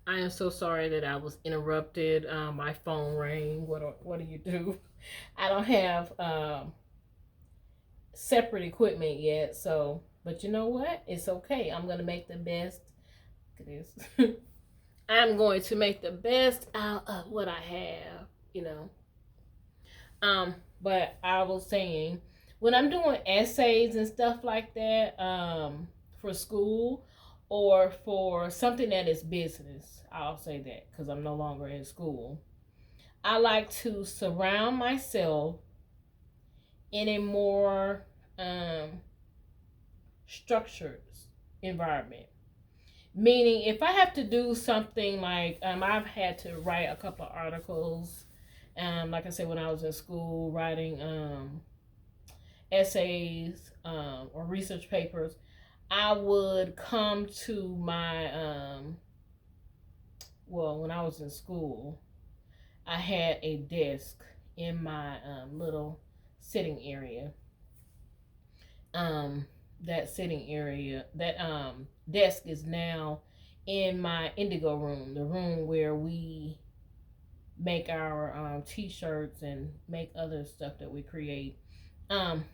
I am so sorry that I was interrupted. My phone rang. What do you do? I don't have separate equipment yet, so but you know what? It's okay. I'm gonna make the best. Look at this. I'm going to make the best out of what I have. You know. Um, but I was saying when I'm doing essays and stuff like that, for school or for something that is business, I'll say that because I'm no longer in school. I like to surround myself in a more um, structured environment. Meaning, if I have to do something like I've had to write a couple of articles, like I said, when I was in school, writing essays or research papers, I would come to my well, when I was in school, I had a desk in my little sitting area. Um, that sitting area, that desk is now in my indigo room, the room where we make our t-shirts and make other stuff that we create. Um,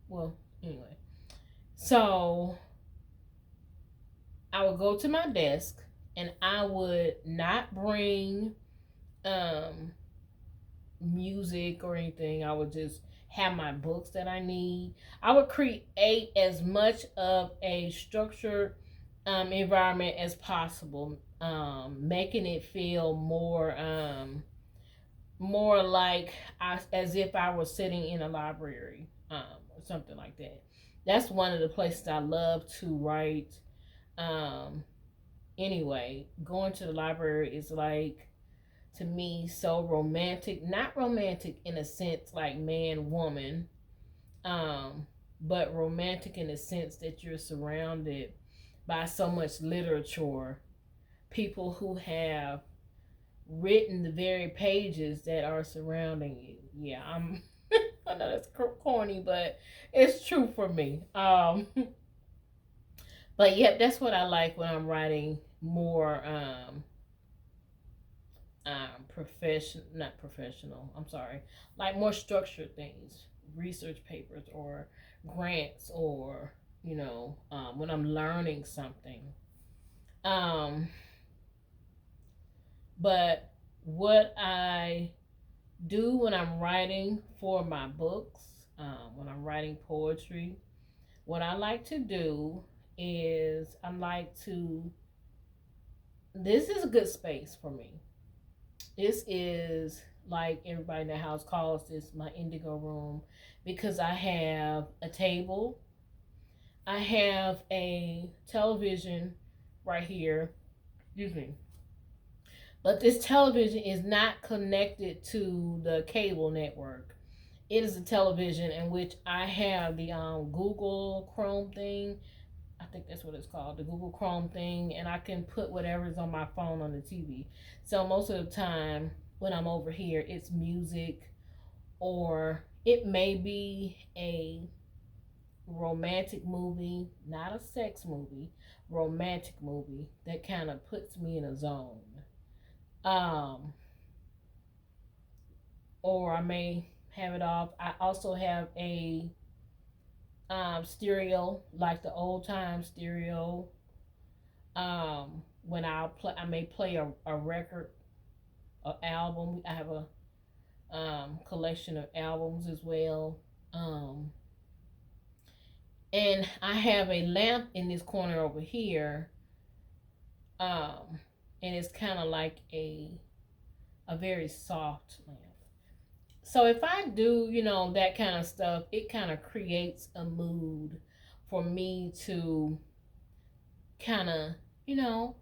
well, anyway, so I would go to my desk and I would not bring um, music or anything. I would just have my books that I need. I would create as much of a structured environment as possible, making it feel more like as if I was sitting in a library, or something like that. That's one of the places I love to write. Um, anyway, going to the library is like to me so romantic. Not romantic in a sense like man woman, um, but romantic in the sense that you're surrounded by so much literature, people who have written the very pages that are surrounding you. Yeah, I'm. I know that's corny, but it's true for me. But yep, that's what I like when I'm writing more not professional. I'm sorry, like more structured things, research papers or grants or when I'm learning something. Um, but what I do when I'm writing for my books, when I'm writing poetry, what I like to do is I like to. This is a good space for me. This is like everybody in the house calls this my indigo room because I have a table, I have a television right here. Excuse me. But this television is not connected to the cable network. It is a television in which I have the Google Chrome thing. I think that's what it's called, the Google Chrome thing, and I can put whatever's on my phone on the TV. So most of the time when I'm over here, it's music or it may be a romantic movie, not a sex movie, romantic movie that kind of puts me in a zone. Um, or I may have it off. I also have a stereo, like the old time stereo. When I may play a record, an album. I have a collection of albums as well. Um, and I have a lamp in this corner over here. Um, and it's kind of like a very soft lamp. So if I do, that kind of stuff, it kind of creates a mood for me to kind of, you know,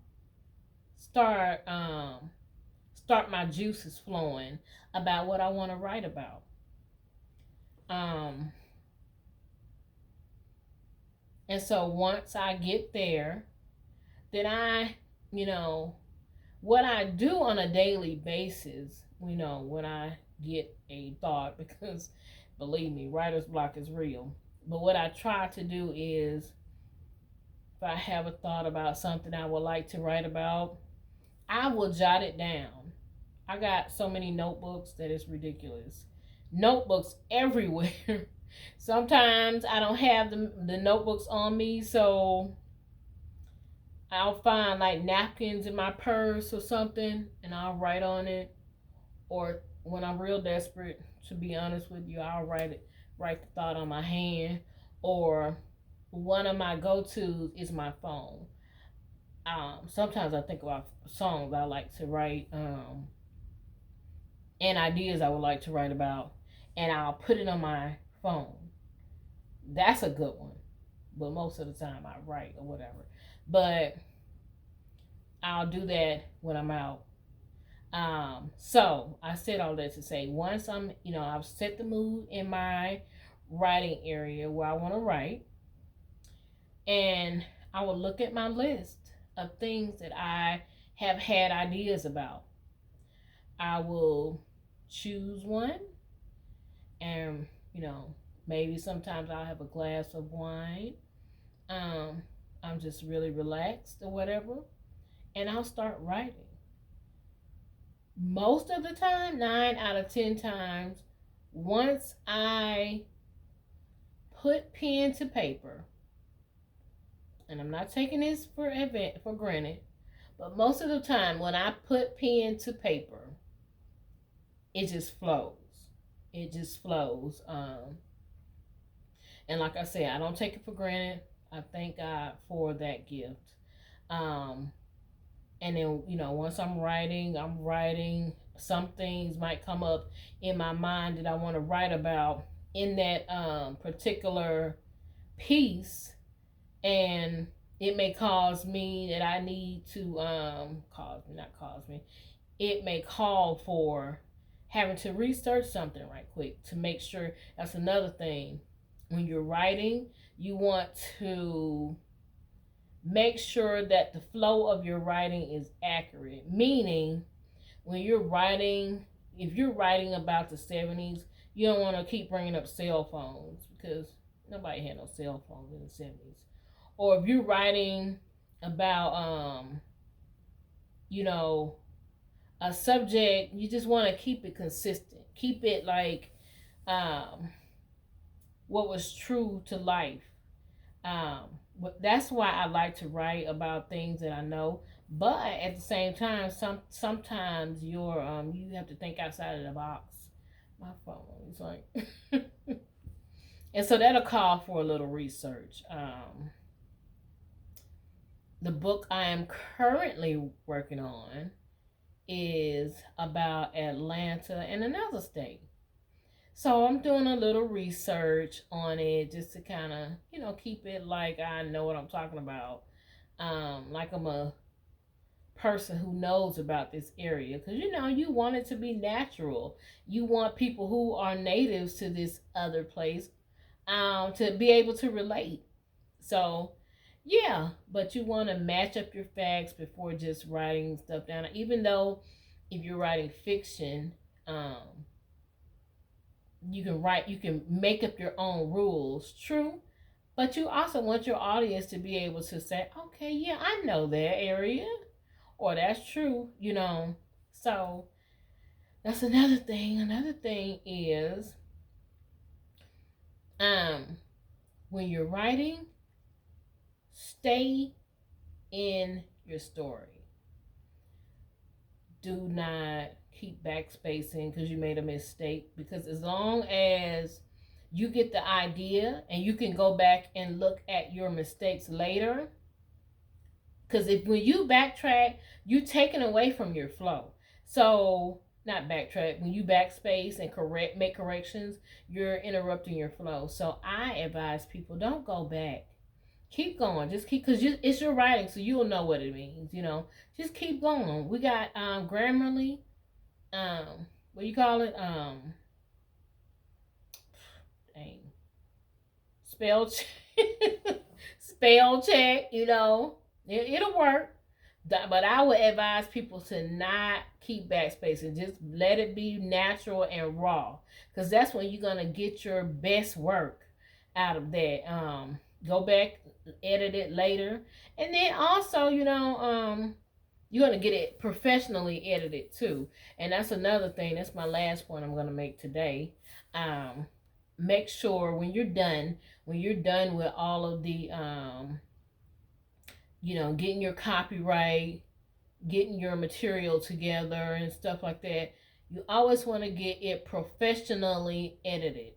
start start my juices flowing about what I want to write about. Um, and so once I get there, then you know, what I do on a daily basis, when I get a thought, because believe me, writer's block is real. But what I try to do is, if I have a thought about something I would like to write about, I will jot it down. I got so many notebooks that it's ridiculous. Notebooks everywhere. Sometimes I don't have the notebooks on me, so I'll find like napkins in my purse or something and I'll write on it. Or when I'm real desperate, to be honest with you, I'll write the thought on my hand. Or one of my go tos is my phone. Sometimes I think about songs I like to write, and ideas I would like to write about, and I'll put it on my phone. That's a good one. But most of the time I write or whatever. But I'll do that when I'm out. So I said all that to say, once I've set the mood in my writing area where I want to write, and I will look at my list of things that I have had ideas about. I will choose one, and maybe sometimes I'll have a glass of wine. Um, I'm just really relaxed or whatever, and I'll start writing. Most of the time, 9 out of 10 times, once I put pen to paper, and I'm not taking this for granted, but most of the time when I put pen to paper, it just flows. It just flows. And like I said, I don't take it for granted. I thank God for that gift. Um, and then once I'm writing. Some things might come up in my mind that I want to write about in that particular piece, and it may cause me that I need to cause me. It may call for having to research something right quick to make sure. That's another thing. When you're writing, you want to make sure that the flow of your writing is accurate. Meaning, when you're writing, if you're writing about the 70s, you don't want to keep bringing up cell phones because nobody had no cell phones in the 70s. Or if you're writing about, a subject, you just want to keep it consistent. Keep it like what was true to life. That's why I like to write about things that I know. But at the same time, sometimes you have to think outside of the box. My phone is like, and so that'll call for a little research. The book I am currently working on is about Atlanta and another state. So I'm doing a little research on it just to kind of, keep it like I know what I'm talking about. Like I'm a person who knows about this area. Because, you want it to be natural. You want people who are natives to this other place to be able to relate. So, yeah, but you want to match up your facts before just writing stuff down. Even though if you're writing fiction, you can make up your own rules, true, but you also want your audience to be able to say, okay, yeah, I know that area, or that's true. So that's another thing. Another thing is, when you're writing, stay in your story. Do not keep backspacing because you made a mistake, because as long as you get the idea and you can go back and look at your mistakes later, because when you backtrack, you're taking away from your flow. So not backtrack, when you backspace and make corrections, you're interrupting your flow. So I advise people, don't go back, keep going. Just keep, because it's your writing, so you'll know what it means. Just keep going. We got Grammarly, what do you call it? Dang, spell check, spell check. It'll work. But I would advise people to not keep backspacing. Just let it be natural and raw, because that's when you're gonna get your best work out of that. Go back, edit it later, and then also, you're going to get it professionally edited too. And that's another thing. That's my last point I'm going to make today. Make sure when you're done with all of the, getting your copyright, getting your material together and stuff like that, you always want to get it professionally edited.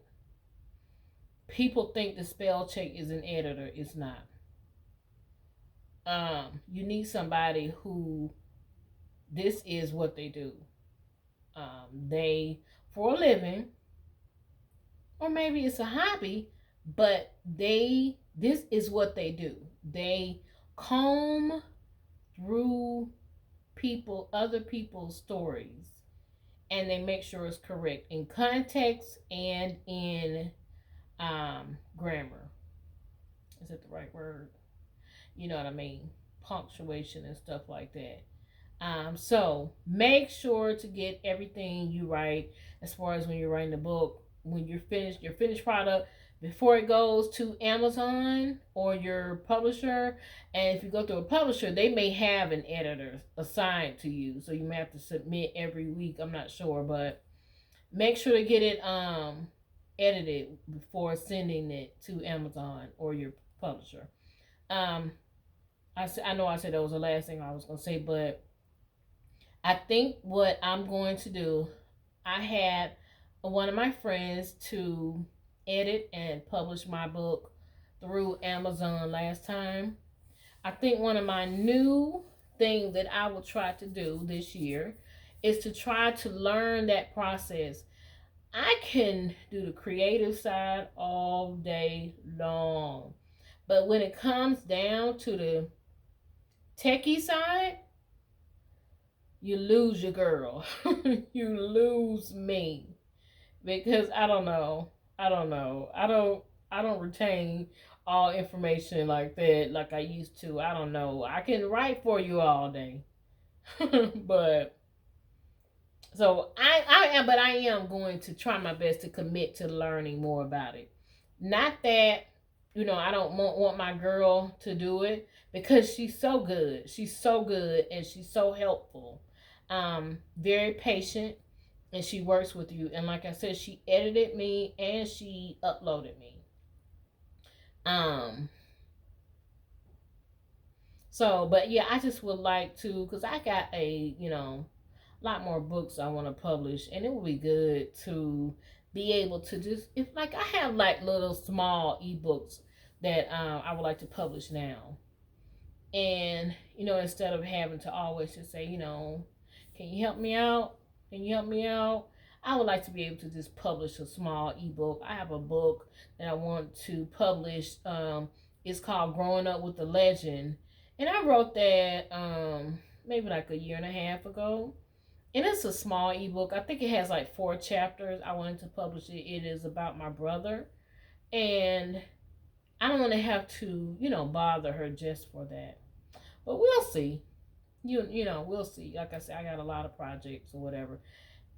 People think the spell check is an editor. It's not. You need somebody who this is what they do. They, for a living, or maybe it's a hobby, but this is what they do. They comb through other people's stories, and they make sure it's correct in context and in grammar. Is that the right word? You know what I mean? Punctuation and stuff like that. So make sure to get everything you write, as far as when you're writing the book, when you're finished, your finished product, before it goes to Amazon or your publisher. And if you go to a publisher, they may have an editor assigned to you, so you may have to submit every week. I'm not sure, but make sure to get it edited before sending it to Amazon or your publisher. I know I said that was the last thing I was going to say, but I think what I'm going to do, I had one of my friends to edit and publish my book through Amazon last time. I think one of my new things that I will try to do this year is to try to learn that process. I can do the creative side all day long, but when it comes down to the techie side, you lose your girl. You lose me, because I don't know. I don't retain all information like that like I used to. I don't know. I can write for you all day. But so I am going to try my best to commit to learning more about it. Not that, I don't want my girl to do it, because she's so good. She's so good, and she's so helpful. Very patient, and she works with you. And like I said, she edited me and she uploaded me. So, but yeah, I just would like to, because I got a, lot more books I want to publish, and it would be good to be able to just, if like I have like little small ebooks that I would like to publish now. And, instead of having to always just say, can you help me out? Can you help me out? I would like to be able to just publish a small ebook. I have a book that I want to publish. It's called Growing Up with a Legend. And I wrote that maybe like a year and a half ago. And it's a small ebook. I think it has like 4 chapters. I wanted to publish it. It is about my brother. And I don't want to have to, bother her just for that. But we'll see. We'll see. Like I said, I got a lot of projects or whatever.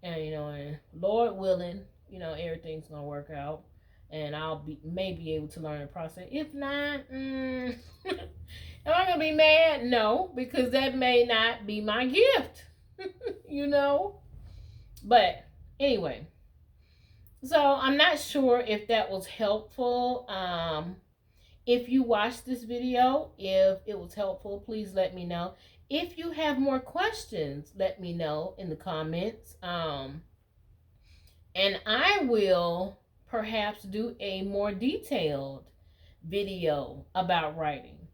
And, and Lord willing, everything's going to work out. And I'll may be able to learn the process. If not, am I going to be mad? No, because that may not be my gift. But anyway, so I'm not sure if that was helpful. If you watched this video, if it was helpful, please let me know. If you have more questions, let me know in the comments. And I will perhaps do a more detailed video about writing.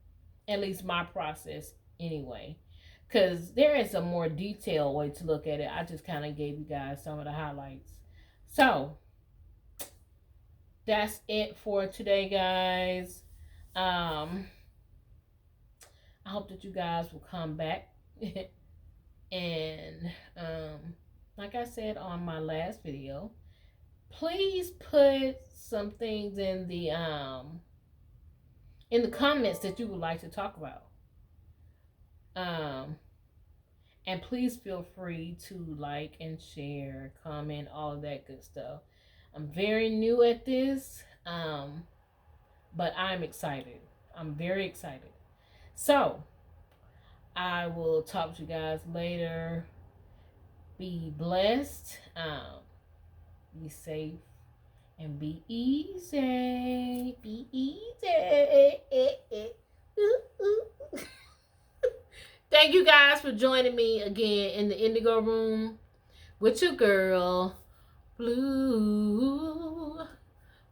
At least my process anyway. Because there is a more detailed way to look at it. I just kind of gave you guys some of the highlights. So, that's it for today, guys. I hope that you guys will come back. And like I said on my last video, please put some things in the comments that you would like to talk about. And please feel free to like and share, comment, all that good stuff. I'm very new at this, but I'm excited. I'm very excited. So, I will talk to you guys later. Be blessed. Be safe. And be easy. Be easy. Thank you guys for joining me again in the Indigo Room with your girl, Blue.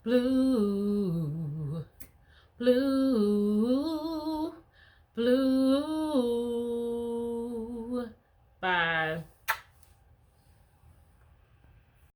Blue. Blue.